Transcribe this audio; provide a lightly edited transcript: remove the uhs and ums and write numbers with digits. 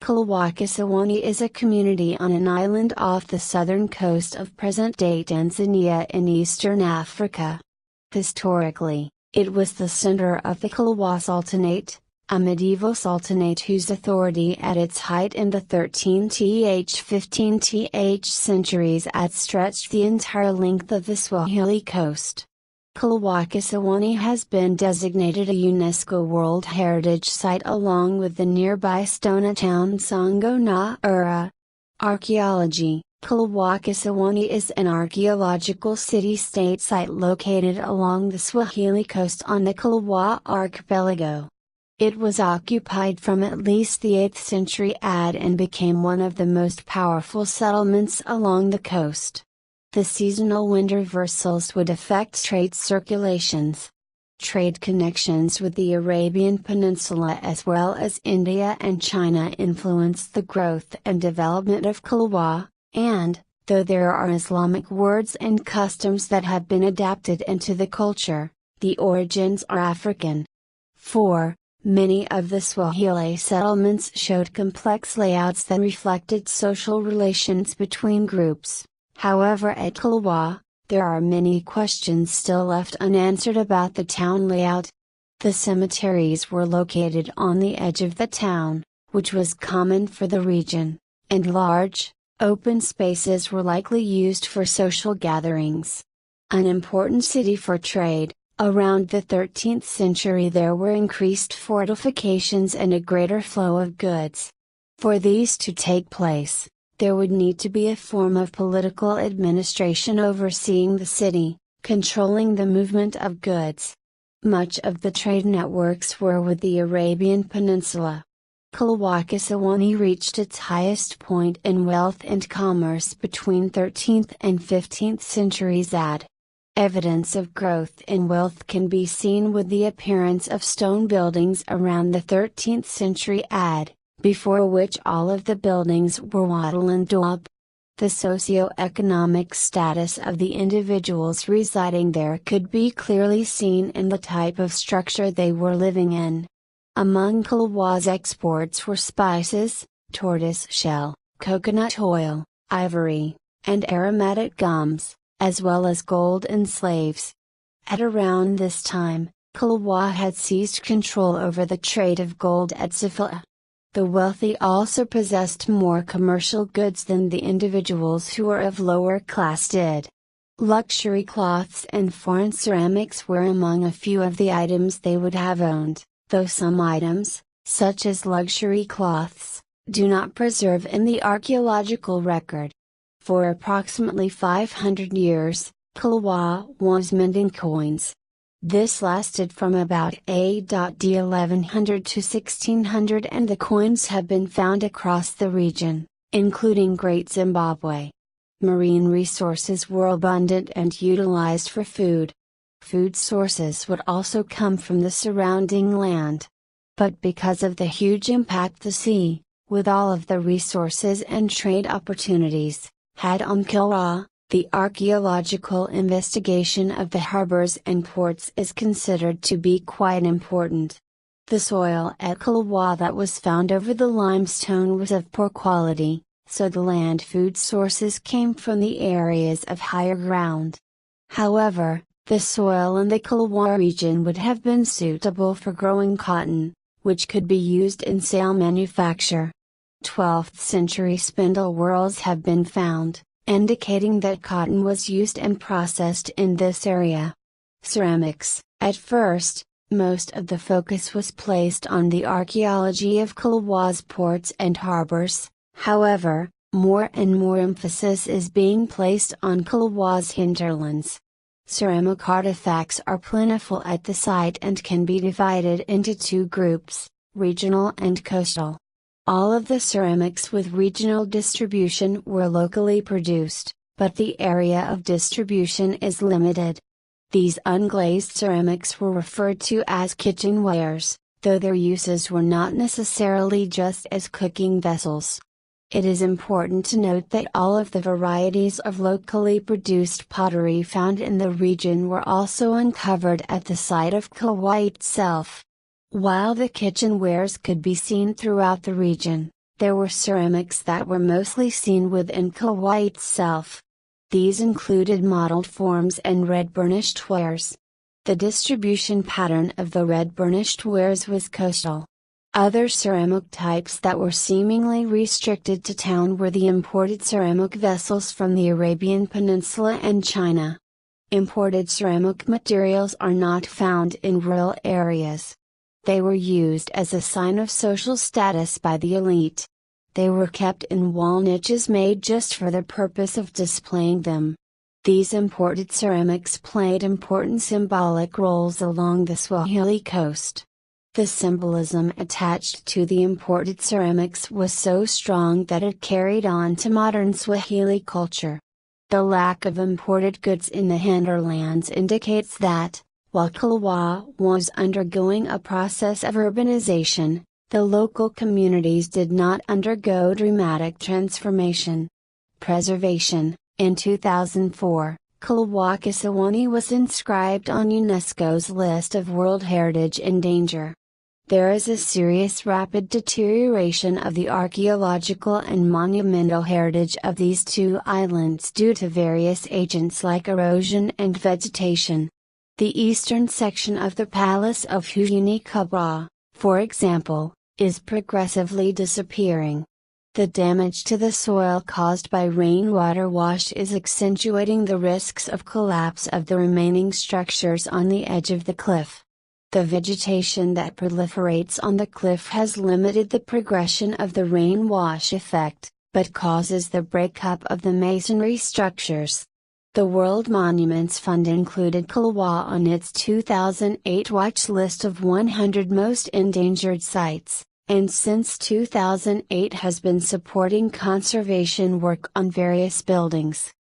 Kilwa Kisiwani is a community on an island off the southern coast of present-day Tanzania in eastern Africa. Historically, it was the center of the Kilwa Sultanate, a medieval sultanate whose authority at its height in the 13th–15th centuries had stretched the entire length of the Swahili Coast. Kilwa Kisiwani has been designated a UNESCO World Heritage Site along with the nearby stonetown Songo Mnara. Archaeology. Kilwa Kisiwani is an archaeological city-state site located along the Swahili Coast on the Kilwa archipelago. It was occupied from at least the 8th century AD and became one of the most powerful settlements along the coast. The seasonal wind reversals would affect trade circulations. Trade connections with the Arabian Peninsula as well as India and China influenced the growth and development of Kilwa, and, though there are Islamic words and customs that have been adapted into the culture, the origins are African. 4. Many of the Swahili settlements showed complex layouts that reflected social relations between groups. However, at Kilwa, there are many questions still left unanswered about the town layout. The cemeteries were located on the edge of the town, which was common for the region, and large, open spaces were likely used for social gatherings. An important city for trade, around the 13th century there were increased fortifications and a greater flow of goods. For these to take place, there would need to be a form of political administration overseeing the city, controlling the movement of goods. Much of the trade networks were with the Arabian Peninsula. Kilwa Kisiwani reached its highest point in wealth and commerce between 13th and 15th centuries AD. Evidence of growth in wealth can be seen with the appearance of stone buildings around the 13th century AD, before which all of the buildings were wattle and daub. The socio-economic status of the individuals residing there could be clearly seen in the type of structure they were living in. Among Kilwa's exports were spices, tortoise shell, coconut oil, ivory, and aromatic gums, as well as gold and slaves. At around this time, Kilwa had seized control over the trade of gold at Sofia. The wealthy also possessed more commercial goods than the individuals who were of lower class did. Luxury cloths and foreign ceramics were among a few of the items they would have owned, though some items, such as luxury cloths, do not preserve in the archaeological record. For approximately 500 years, Kilwa was minting coins. This lasted from about AD 1100 to 1600 and the coins have been found across the region, including Great Zimbabwe. Marine resources were abundant and utilized for food. Food sources would also come from the surrounding land. But because of the huge impact the sea, with all of the resources and trade opportunities, had on Kilwa, the archaeological investigation of the harbors and ports is considered to be quite important. The soil at Kilwa that was found over the limestone was of poor quality, so the land food sources came from the areas of higher ground. However, the soil in the Kilwa region would have been suitable for growing cotton, which could be used in sail manufacture. 12th century spindle whorls have been found, indicating that cotton was used and processed in this area. Ceramics. At first, most of the focus was placed on the archaeology of Kilwa's ports and harbors, however, more and more emphasis is being placed on Kilwa's hinterlands. Ceramic artifacts are plentiful at the site and can be divided into two groups, regional and coastal. All of the ceramics with regional distribution were locally produced, but the area of distribution is limited. These unglazed ceramics were referred to as kitchenwares, though their uses were not necessarily just as cooking vessels. It is important to note that all of the varieties of locally produced pottery found in the region were also uncovered at the site of Kilwa itself. While the kitchenwares could be seen throughout the region, there were ceramics that were mostly seen within Kilwa itself. These included modeled forms and red burnished wares. The distribution pattern of the red burnished wares was coastal. Other ceramic types that were seemingly restricted to town were the imported ceramic vessels from the Arabian Peninsula and China. Imported ceramic materials are not found in rural areas. They were used as a sign of social status by the elite. They were kept in wall niches made just for the purpose of displaying them. These imported ceramics played important symbolic roles along the Swahili Coast. The symbolism attached to the imported ceramics was so strong that it carried on to modern Swahili culture. The lack of imported goods in the hinterlands indicates that, while Kilwa was undergoing a process of urbanization, the local communities did not undergo dramatic transformation. Preservation. In 2004, Kilwa Kisiwani was inscribed on UNESCO's list of World Heritage in danger. There is a serious rapid deterioration of the archaeological and monumental heritage of these two islands due to various agents like erosion and vegetation. The eastern section of the Palace of Husni Kubra, for example, is progressively disappearing. The damage to the soil caused by rainwater wash is accentuating the risks of collapse of the remaining structures on the edge of the cliff. The vegetation that proliferates on the cliff has limited the progression of the rain wash effect, but causes the breakup of the masonry structures. The World Monuments Fund included Kilwa on its 2008 watch list of 100 most endangered sites, and since 2008 has been supporting conservation work on various buildings.